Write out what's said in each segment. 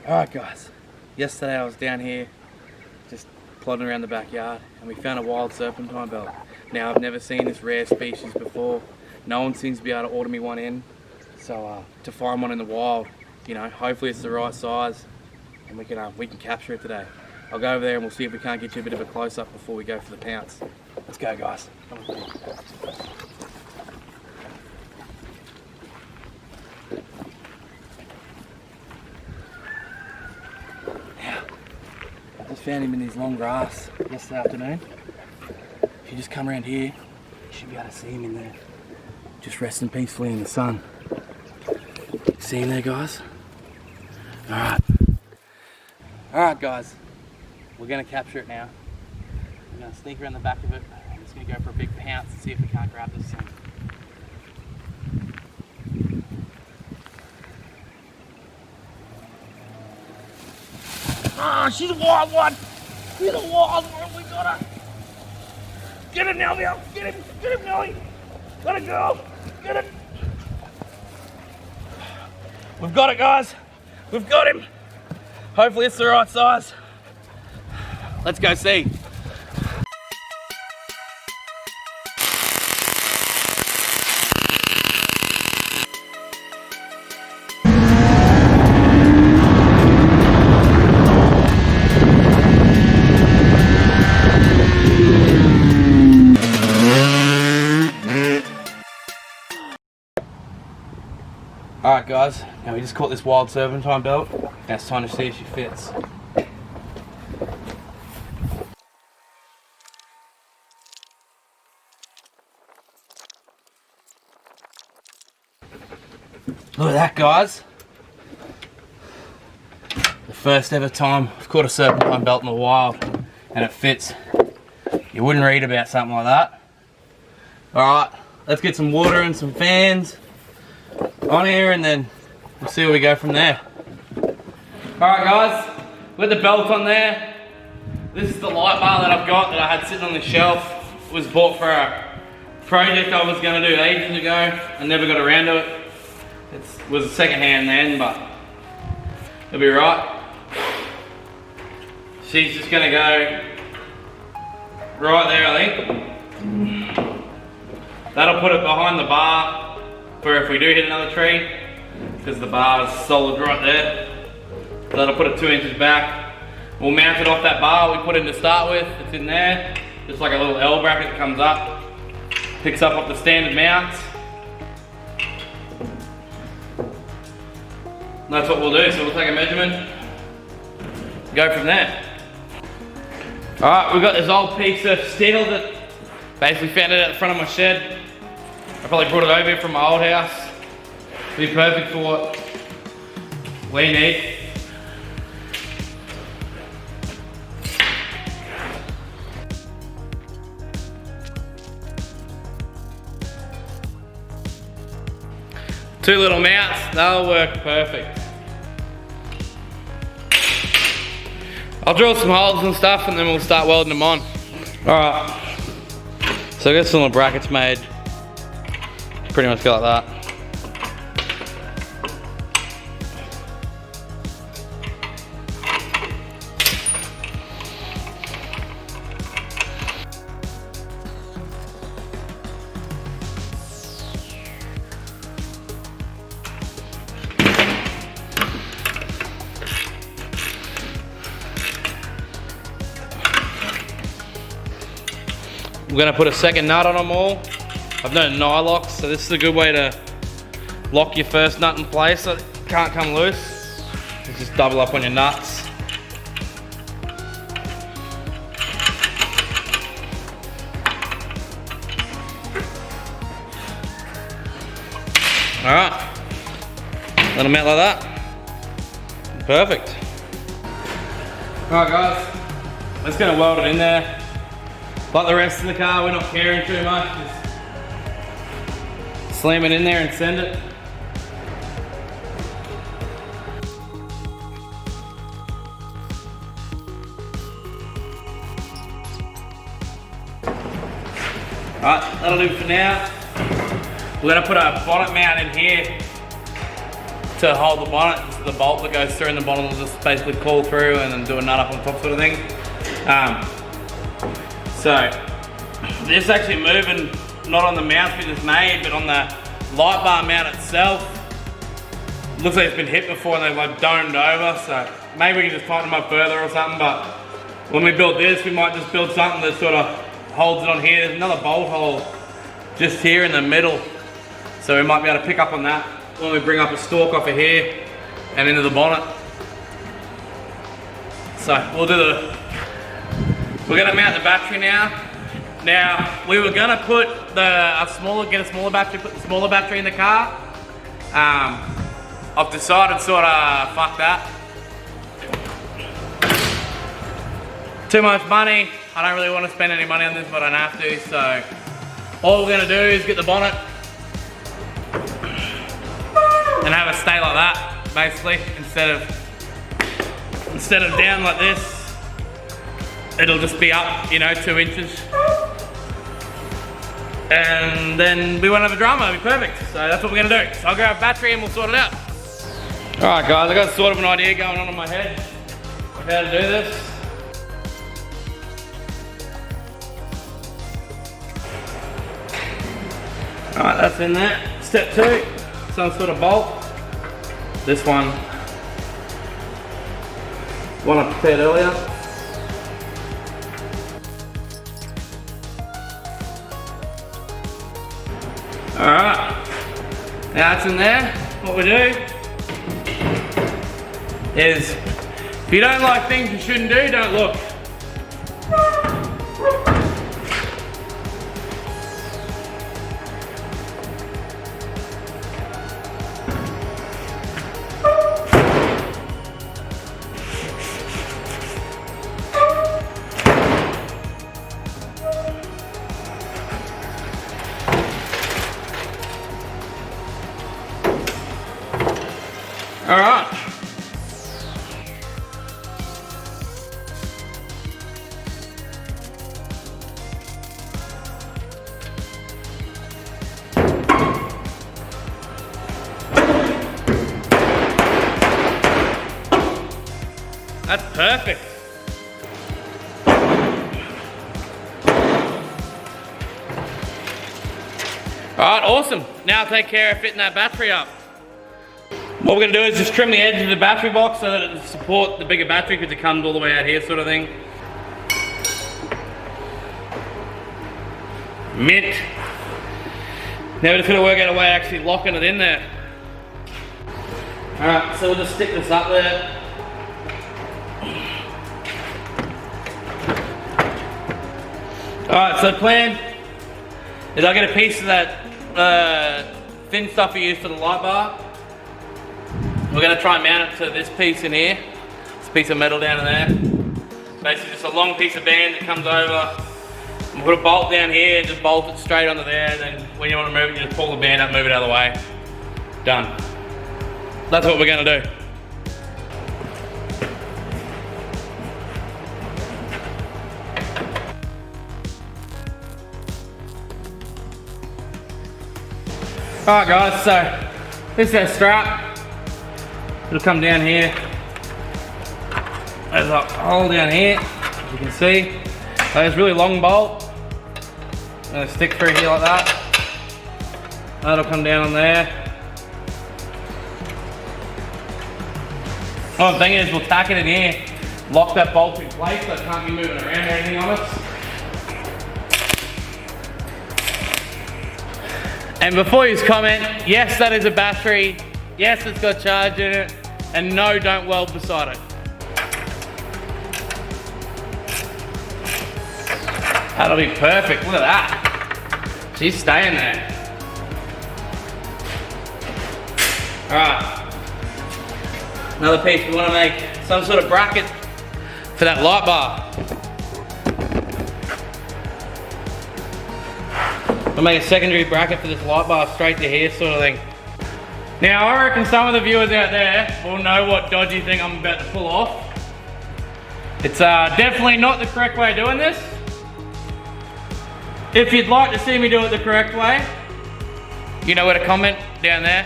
Alright guys, yesterday I was down here just plodding around the backyard and we found a wild serpentine belt. Now I've never seen this rare species before. No one seems to be able to order me one in. So to find one in the wild, you know, hopefully it's the right size and we can capture it today. I'll go over there and we'll see if we can't get you a bit of a close-up before we go for the pounce. Let's go guys. Come on. I just found him in his long grass yesterday afternoon. If you just come around here, you should be able to see him in there. Just resting peacefully in the sun. See him there, guys? Alright guys, we're going to capture it now. We're going to sneak around the back of it. I'm just going to go for a big pounce and see if we can't grab this thing. Ah, she's a wild one! She's a wild one, we got her! Get him now, Bill! Get him, Nelly! Let it go! Get it! We've got it, guys! We've got him! Hopefully it's the right size. Let's go see. Alright guys, now we just caught this wild serpentine belt. Now it's time to see if she fits. Look at that guys. The first ever time I've caught a serpentine belt in the wild and it fits. You wouldn't read about something like that. Alright, let's get some water and some fans on here and then we'll see where we go from there. Alright guys, with the belt on there, this is the light bar that I've got that I had sitting on the shelf. It was bought for a project I was going to do ages ago. I never got around to it. It was second hand then, but it'll be right. She's just going to go right there, I think. That'll put it behind the bar for if we do hit another tree, because the bar is solid right there. So that'll put it 2 inches back. We'll mount it off that bar we put in to start with. It's in there, just like a little L bracket that comes up, picks up the standard mounts. And that's what we'll do. So we'll take a measurement, go from there. All right, we've got this old piece of steel that basically found it at the front of my shed. I probably brought it over here from my old house. It'll be perfect for what we need. Two little mounts, they'll work perfect. I'll drill some holes and stuff and then we'll start welding them on. Alright, so I got some little brackets made. Pretty much go like that. I'm going to put a second nut on them all. I've done nylocks, so this is a good way to lock your first nut in place so it can't come loose. Just double up on your nuts. Alright, let them out like that. Perfect. Alright guys, let's get weld it in there. Like the rest of the car, we're not caring too much. Just slam it in there and send it. Alright, that'll do for now. We're going to put a bonnet mount in here to hold the bonnet. Just the bolt that goes through and the bonnet will just basically pull through and then do a nut up on top sort of thing. So this is actually moving not on the mount we just made, but on the light bar mount itself. Looks like it's been hit before and they've like domed over, so maybe we can just tighten them up further or something, but when we build this, we might just build something that sort of holds it on here. There's another bolt hole just here in the middle, so we might be able to pick up on that when we bring up a stalk off of here and into the bonnet. So we'll do we're gonna mount the battery now. Now, we were gonna put get a smaller battery, put the smaller battery in the car. I've decided sort of, fuck that. Too much money. I don't really want to spend any money on this, but I don't have to. So, all we're gonna do is get the bonnet and have it stay like that, basically, instead of down like this. It'll just be up, you know, 2 inches. And then we won't have a drama, it'll be perfect. So that's what we're gonna do. So I'll grab a battery and we'll sort it out. All right guys, I got sort of an idea going on in my head of how to do this. All right, that's in there. Step 2, some sort of bolt. This one I prepared earlier. Alright, now it's in there. What we do is, if you don't like things you shouldn't do, don't look. All right. That's perfect. All right, awesome. Now take care of fitting that battery up. What we're going to do is just trim the edge of the battery box so that it will support the bigger battery because it comes all the way out here sort of thing. Mint. Now we're just going to work out a way of actually locking it in there. Alright, so we'll just stick this up there. Alright, so the plan is I'll get a piece of that thin stuff we use for the light bar. We're going to try and mount it to this piece in here. This piece of metal down in there. Basically just a long piece of band that comes over. We'll put a bolt down here and just bolt it straight onto there. Then when you want to move it, you just pull the band up, move it out of the way. Done. That's what we're going to do. Alright guys, so this is our strap. It'll come down here. There's a hole down here, as you can see. There's a really long bolt. Gonna stick through here like that. That'll come down on there. What I'm thinking is we'll tack it in here, lock that bolt in place so it can't be moving around or anything on us. And before you comment, yes, that is a battery. Yes, it's got charge in it. And no, don't weld beside it. That'll be perfect. Look at that. She's staying there. Alright. Another piece, we want to make some sort of bracket for that light bar. We'll make a secondary bracket for this light bar straight to here sort of thing. Now I reckon some of the viewers out there will know what dodgy thing I'm about to pull off. It's definitely not the correct way of doing this. If you'd like to see me do it the correct way, you know where to comment down there.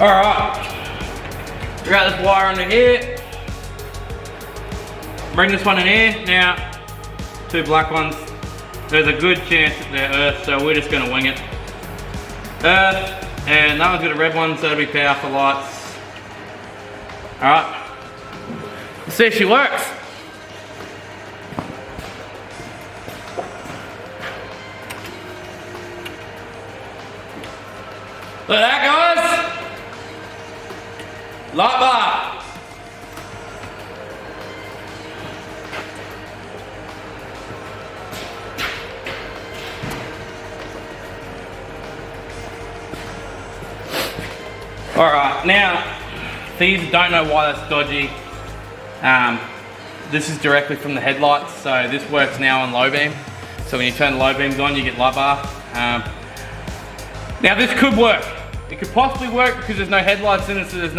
Alright, we got this wire under here. Bring this one in here. Now, two black ones. There's a good chance that they're earth, so we're just gonna wing it. Earth, and that one's got a red one, so it'll be power for lights. Alright, let's see if she works. Look at that, guys! Light bar! Alright, now, these don't know why that's dodgy. This is directly from the headlights, so this works now on low beam. So when you turn the low beams on, you get light bar. Now this could work. It could possibly work because there's no headlights in it, so there's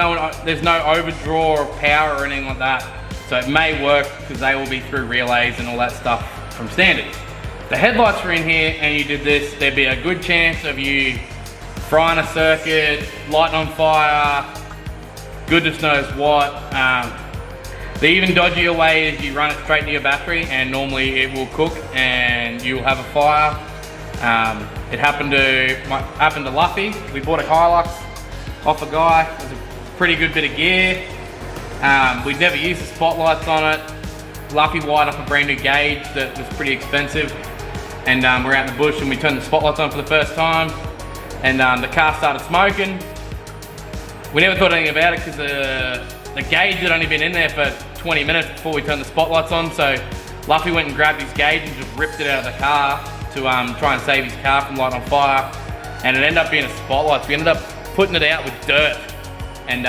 no overdraw or power or anything like that. So it may work because they will be through relays and all that stuff from standard. If the headlights were in here and you did this, there'd be a good chance of you frying a circuit, lighting on fire, goodness knows what. The even dodgier way is you run it straight to your battery and normally it will cook and you'll have a fire. It happened to Luffy. We bought a Hilux off a guy. It was a pretty good bit of gear. We'd never used the spotlights on it. Luffy wired up a brand new gauge that was pretty expensive. And we're out in the bush and we turned the spotlights on for the first time. And the car started smoking. We never thought anything about it because the gauge had only been in there for 20 minutes before we turned the spotlights on. So Luffy went and grabbed his gauge and just ripped it out of the car to try and save his car from lighting on fire. And it ended up being a spotlight. So we ended up putting it out with dirt. And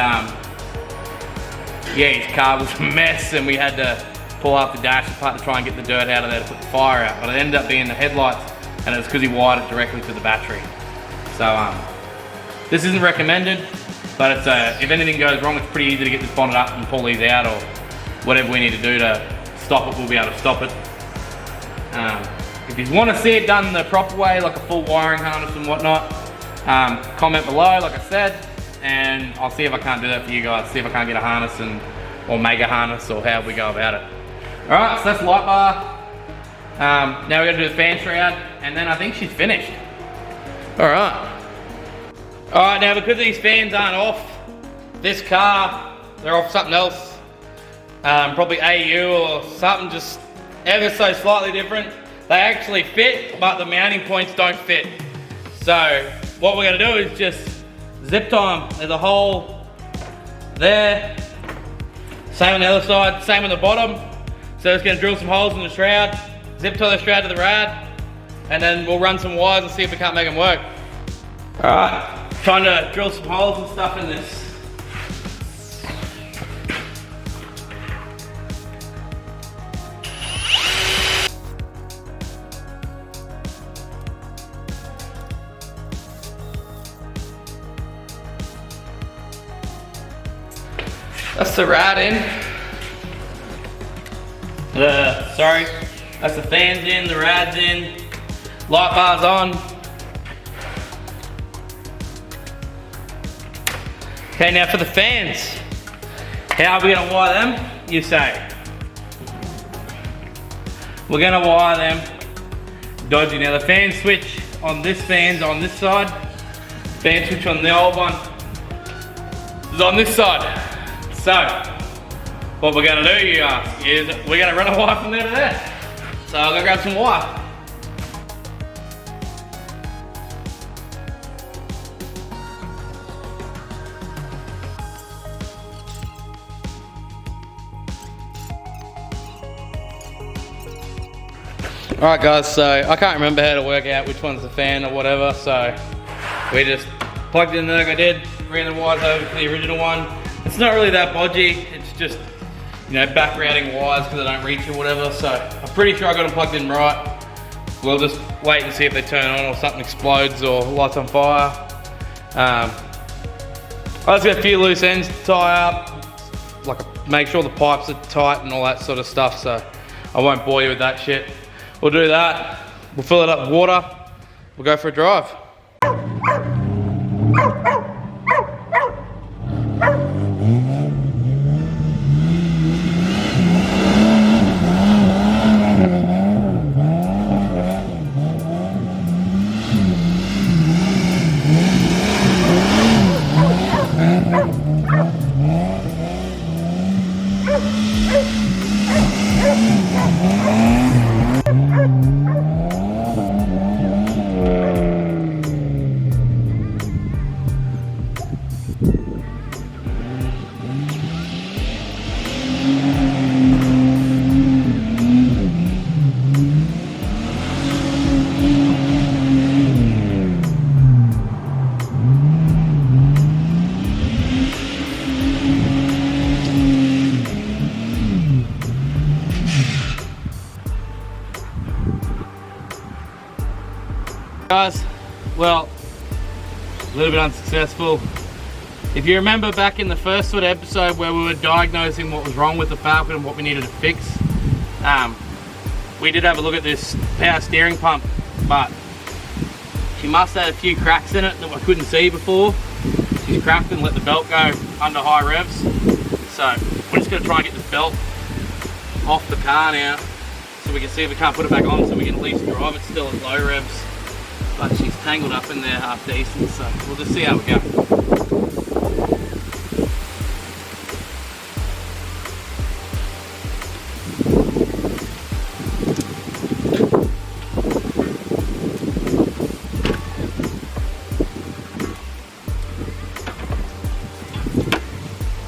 yeah, his car was a mess and we had to pull up the dash apart to try and get the dirt out of there to put the fire out. But it ended up being the headlights and it was because he wired it directly to the battery. So this isn't recommended, but it's if anything goes wrong, it's pretty easy to get this bonnet up and pull these out or whatever we need to do to stop it, we'll be able to stop it. If you want to see it done the proper way, like a full wiring harness and whatnot, comment below, like I said, and I'll see if I can't do that for you guys, see if I can't get a harness or make a harness or how we go about it. Alright, so that's light bar. Now we're going to do the fan shroud, and then I think she's finished. Alright. Alright, now because these fans aren't off this car, they're off something else. Probably AU or something just ever so slightly different. They actually fit, but the mounting points don't fit. So what we're going to do is just zip tie them. There's a hole there. Same on the other side, same on the bottom. So it's going to drill some holes in the shroud, zip tie the shroud to the rad, and then we'll run some wires and see if we can't make them work. Alright, trying to drill some holes and stuff in this. That's the rad in. Sorry, that's the fans in, the rad's in, light bar's on. Okay, now for the fans, how are we going to wire them, you say? We're going to wire them dodgy. Now the fan switch on this fan's on this side, fan switch on the old one is on this side. So, what we're going to do, you ask, is we're going to run a wire from there to there. So I'll go grab some wire. Alright guys, so I can't remember how to work out which one's the fan or whatever, so we just plugged it in like I did, ran the wires over to the original one. It's not really that bodgy, it's just, you know, back routing wires because they don't reach or whatever, so I'm pretty sure I got them plugged in right. We'll just wait and see if they turn on or something explodes or lights on fire. I just got a few loose ends to tie up, like make sure the pipes are tight and all that sort of stuff, so I won't bore you with that shit. We'll do that, we'll fill it up with water, we'll go for a drive. guys, well, a little bit unsuccessful. If you remember back in the first sort of episode where we were diagnosing what was wrong with the Falcon and what we needed to fix, we did have a look at this power steering pump, but she must have had a few cracks in it that I couldn't see before. She's cracked and let the belt go under high revs. So we're just going to try and get this belt off the car now so we can see if we can't put it back on so we can at least drive it still at low revs. But she's tangled up in there half decent, so we'll just see how we go.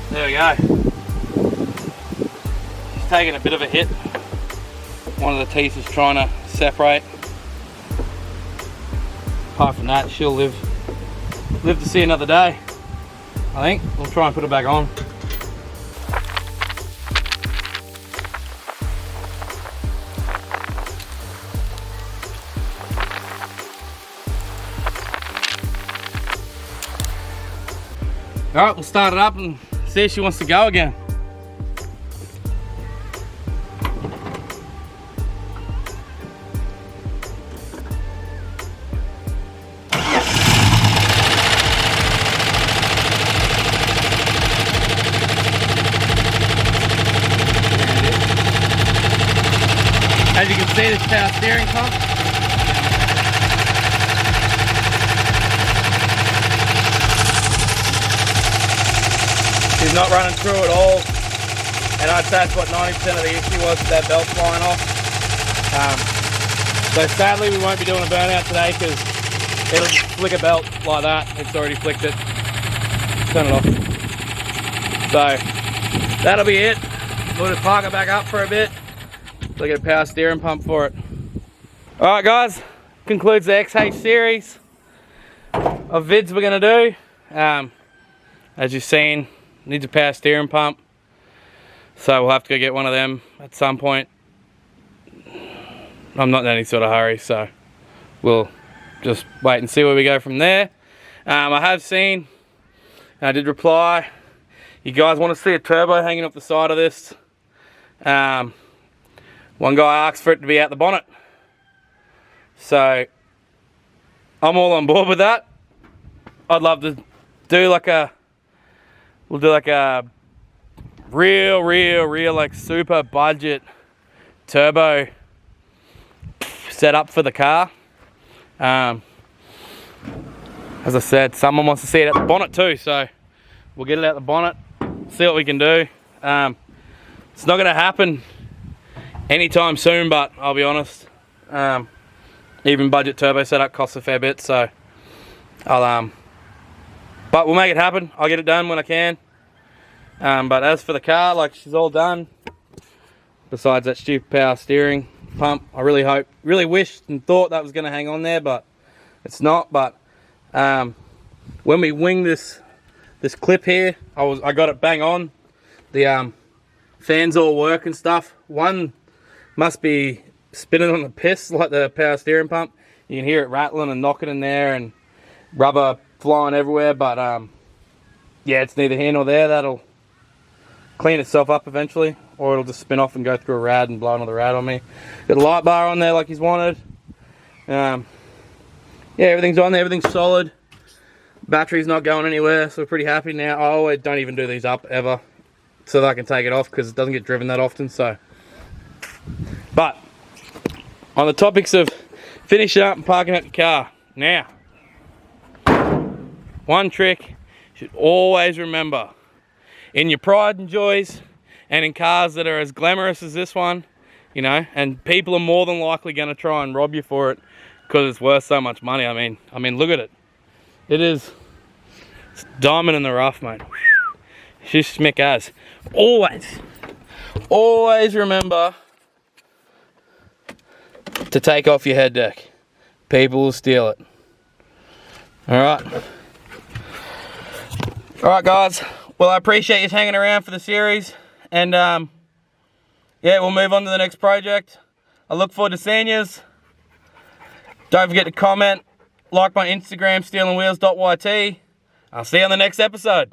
There we go. She's taking a bit of a hit. One of the teeth is trying to separate. Apart from that, she'll live to see another day. I think we'll try and put it back on. All right, we'll start it up and see if she wants to go again. As you can see, this power steering pump. She's not running through at all, and I'd say that's what 90% of the issue was with that belt flying off. So sadly we won't be doing a burnout today because it'll flick a belt like that. It's already flicked it. Turn it off. So that'll be it. We'll just park it back up for a bit. Look at a power steering pump for it. Alright guys, concludes the XH series of vids we're going to do. As you've seen, needs a power steering pump, so we'll have to go get one of them at some point. I'm not in any sort of hurry, so we'll just wait and see where we go from there. I have seen, and I did reply, you guys want to see a turbo hanging off the side of this. One guy asked for it to be out the bonnet, so I'm all on board with that. I'd love to do like a, we'll do like a real like super budget turbo setup for the car. As I said, someone wants to see it at the bonnet too, so we'll get it out the bonnet, see what we can do. It's not going to happen anytime soon, but I'll be honest, even budget turbo setup costs a fair bit, so but we'll make it happen. I'll get it done when I can. But as for the car, like, she's all done. Besides that stupid power steering pump, I really wished and thought that was going to hang on there, but it's not. But when we wing this clip here, I got it bang on. The fans all work and stuff. One must be spinning on the piss like the power steering pump. You can hear it rattling and knocking in there and rubber flying everywhere, but yeah, it's neither here nor there. That'll clean itself up eventually, or it'll just spin off and go through a rad and blow another rad on me. Got a light bar on there like he's wanted. Yeah, everything's on there, everything's solid. Battery's not going anywhere, so we're pretty happy now. I always don't even do these up ever, so that I can take it off because it doesn't get driven that often. So, but on the topics of finishing up and parking up the car, now, one trick you should always remember in your pride and joys, and in cars that are as glamorous as this one, you know, and people are more than likely going to try and rob you for it because it's worth so much money. I mean, look at it. It's diamond in the rough, mate. She's smick as. Always remember to take off your head deck. People will steal it. Alright. Alright guys, well, I appreciate you hanging around for the series, and yeah, we'll move on to the next project. I look forward to seeing yous. Don't forget to comment, Like my Instagram, steelandwheels.yt. I'll see you on the next episode.